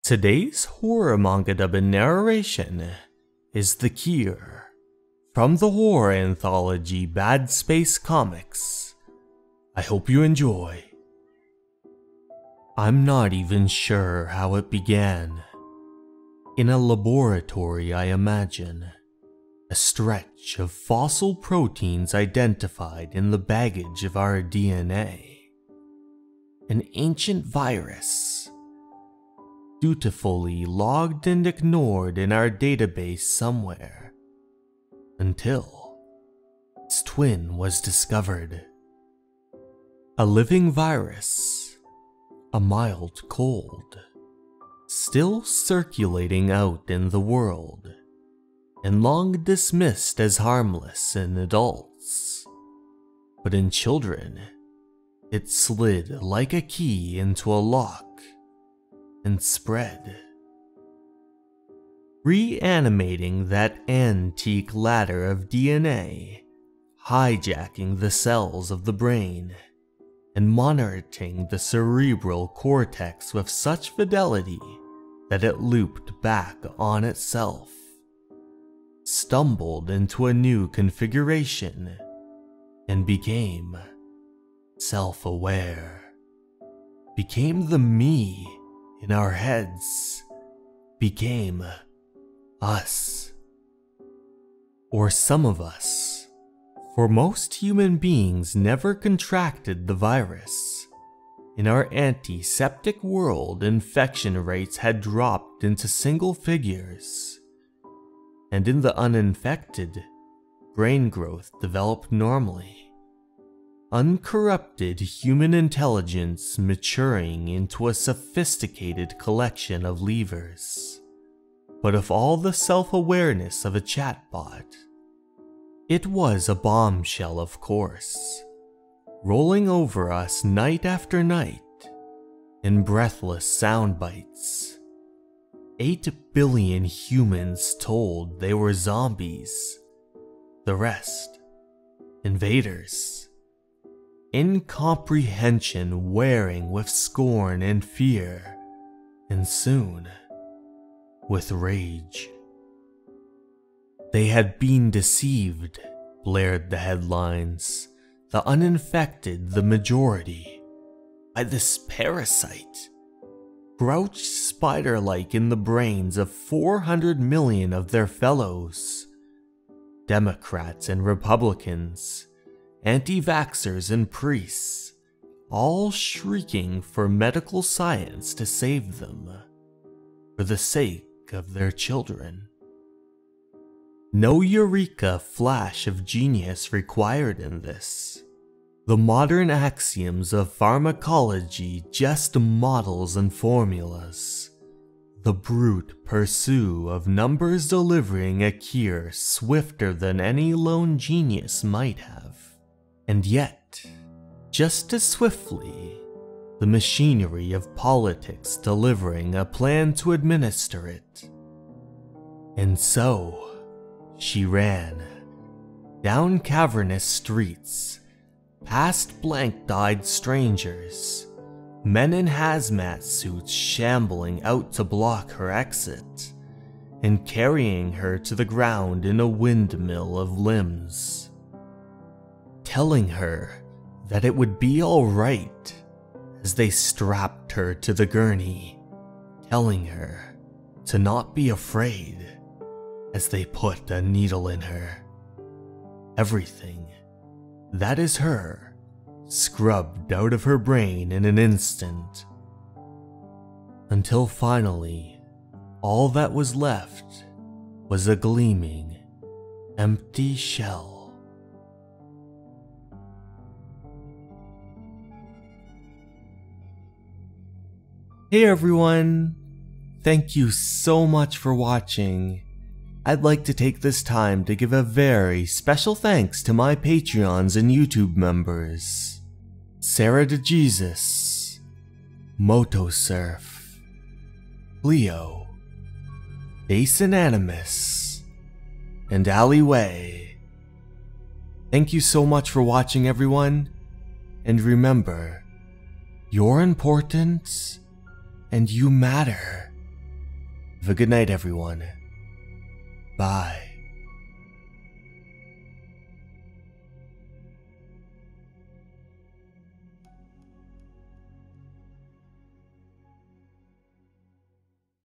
Today's horror manga dub and narration is The Cure, from the horror anthology Bad Space Comics. I hope you enjoy. I'm not even sure how it began. In a laboratory, I imagine. A stretch of fossil proteins identified in the baggage of our DNA. An ancient virus, dutifully logged and ignored in our database somewhere, until its twin was discovered. A living virus, a mild cold, still circulating out in the world, and long dismissed as harmless in adults. But in children, it slid like a key into a lock and spread, reanimating that antique ladder of DNA, hijacking the cells of the brain, and monitoring the cerebral cortex with such fidelity that it looped back on itself, stumbled into a new configuration, and became self-aware, became the me in our heads, became us. Or some of us. For most human beings never contracted the virus. In our antiseptic world, infection rates had dropped into single figures. And in the uninfected, brain growth developed normally. Uncorrupted human intelligence maturing into a sophisticated collection of levers. But of all the self-awareness of a chatbot, it was a bombshell, of course, rolling over us night after night in breathless sound bites. 8 billion humans told they were zombies, the rest, invaders. Incomprehension wearing with scorn and fear, and soon, with rage. They had been deceived, blared the headlines, the uninfected the majority, by this parasite, crouched spider-like in the brains of 400 million of their fellows, Democrats and Republicans, anti-vaxxers and priests, all shrieking for medical science to save them, for the sake of their children. No eureka flash of genius required in this. The modern axioms of pharmacology just models and formulas. The brute pursuit of numbers delivering a cure swifter than any lone genius might have. And yet, just as swiftly, the machinery of politics delivering a plan to administer it. And so, she ran, down cavernous streets, past blank-eyed strangers, men in hazmat suits shambling out to block her exit, and carrying her to the ground in a windmill of limbs. Telling her that it would be all right as they strapped her to the gurney, telling her to not be afraid as they put a needle in her. Everything that is her scrubbed out of her brain in an instant, until finally all that was left was a gleaming, empty shell. Hey everyone! Thank you so much for watching. I'd like to take this time to give a very special thanks to my Patreons and YouTube members. Sarah DeJesus, Motosurf, Leo, Jason Animus, and Alleyway. Thank you so much for watching, everyone, and remember, you're important and you matter. Have a good night, everyone. Bye.